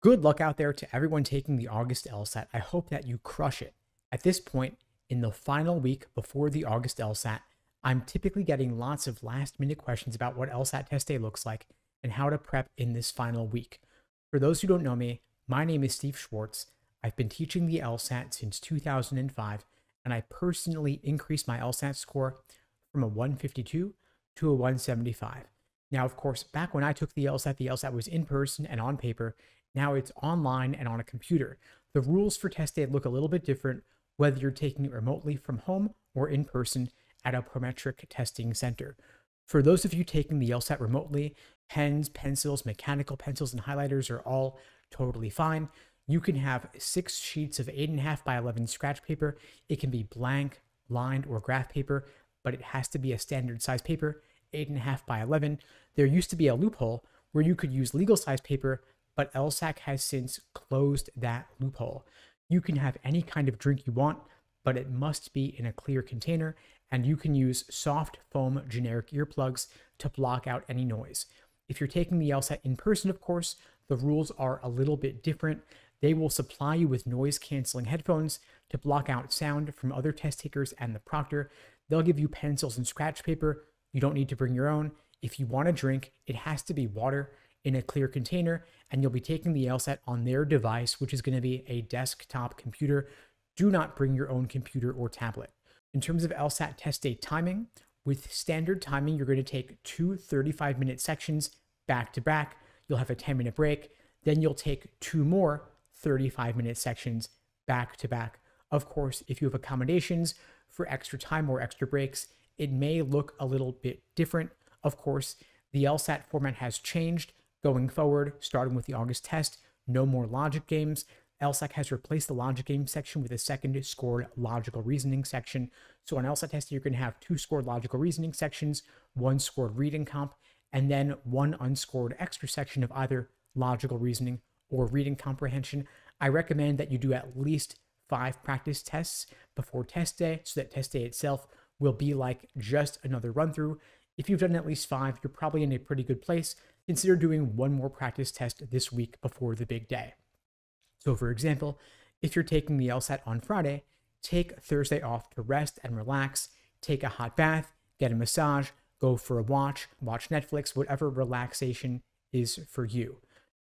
Good luck out there to everyone taking the August LSAT. I hope that you crush it. At this point, in the final week before the August LSAT, I'm typically getting lots of last minute questions about what LSAT test day looks like and how to prep in this final week. For those who don't know me, my name is Steve Schwartz. I've been teaching the LSAT since 2005, and I personally increased my LSAT score from a 152 to a 175. Now, of course, back when I took the LSAT was in person and on paper. Now it's online and on a computer. The rules for test day look a little bit different, whether you're taking it remotely from home or in person at a prometric testing center. For those of you taking the LSAT remotely, pens, pencils, mechanical pencils, and highlighters are all totally fine. You can have 6 sheets of 8.5 by 11 scratch paper. It can be blank, lined, or graph paper, but it has to be a standard size paper, 8.5 by 11. There used to be a loophole where you could use legal size paper, but LSAC has since closed that loophole. You can have any kind of drink you want, but it must be in a clear container, and you can use soft foam generic earplugs to block out any noise. If you're taking the LSAT in person, of course, the rules are a little bit different. They will supply you with noise-canceling headphones to block out sound from other test takers and the proctor. They'll give you pencils and scratch paper. You don't need to bring your own. If you want a drink, it has to be water in a clear container, and you'll be taking the LSAT on their device, which is going to be a desktop computer. Do not bring your own computer or tablet. In terms of LSAT test day timing, with standard timing, you're going to take 2 35-minute sections back to back. You'll have a 10-minute break. Then you'll take 2 more 35-minute sections back to back. Of course, if you have accommodations for extra time or extra breaks, it may look a little bit different. Of course, the LSAT format has changed. Going forward, starting with the August test, no more logic games. LSAC has replaced the logic game section with a second scored logical reasoning section. So on LSAT test, you're going to have 2 scored logical reasoning sections, 1 scored reading comp, and then 1 unscored extra section of either logical reasoning or reading comprehension. I recommend that you do at least 5 practice tests before test day, so that test day itself will be like just another run through. If you've done at least 5, you're probably in a pretty good place. Consider doing 1 more practice test this week before the big day. So for example, if you're taking the LSAT on Friday, take Thursday off to rest and relax, take a hot bath, get a massage, go for a watch Netflix, whatever relaxation is for you.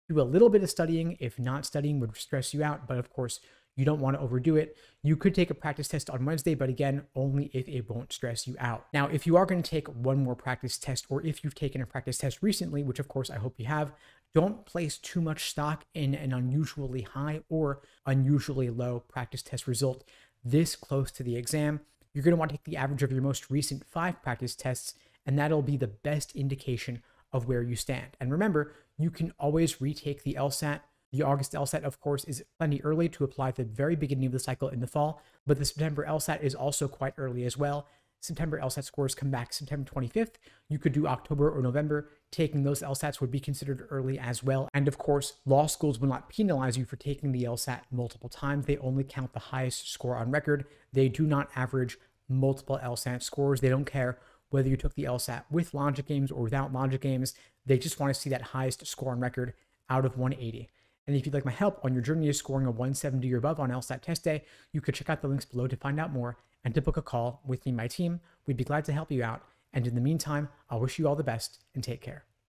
Do a little bit of studying if not studying would stress you out, but of course, you don't want to overdo it. You could take a practice test on Wednesday, but again, only if it won't stress you out. Now, if you are going to take 1 more practice test, or if you've taken a practice test recently, which of course I hope you have, don't place too much stock in an unusually high or unusually low practice test result this close to the exam. You're going to want to take the average of your most recent 5 practice tests, and that'll be the best indication of where you stand. And remember, you can always retake the LSAT. The August LSAT, of course, is plenty early to apply at the very beginning of the cycle in the fall, but the September LSAT is also quite early as well. September LSAT scores come back September 25th. You could do October or November. Taking those LSATs would be considered early as well. And of course, law schools will not penalize you for taking the LSAT multiple times. They only count the highest score on record. They do not average multiple LSAT scores. They don't care whether you took the LSAT with logic games or without logic games. They just want to see that highest score on record out of 180. And if you'd like my help on your journey to scoring a 170 or above on LSAT test day, you could check out the links below to find out more and to book a call with me and my team. We'd be glad to help you out. And in the meantime, I'll wish you all the best and take care.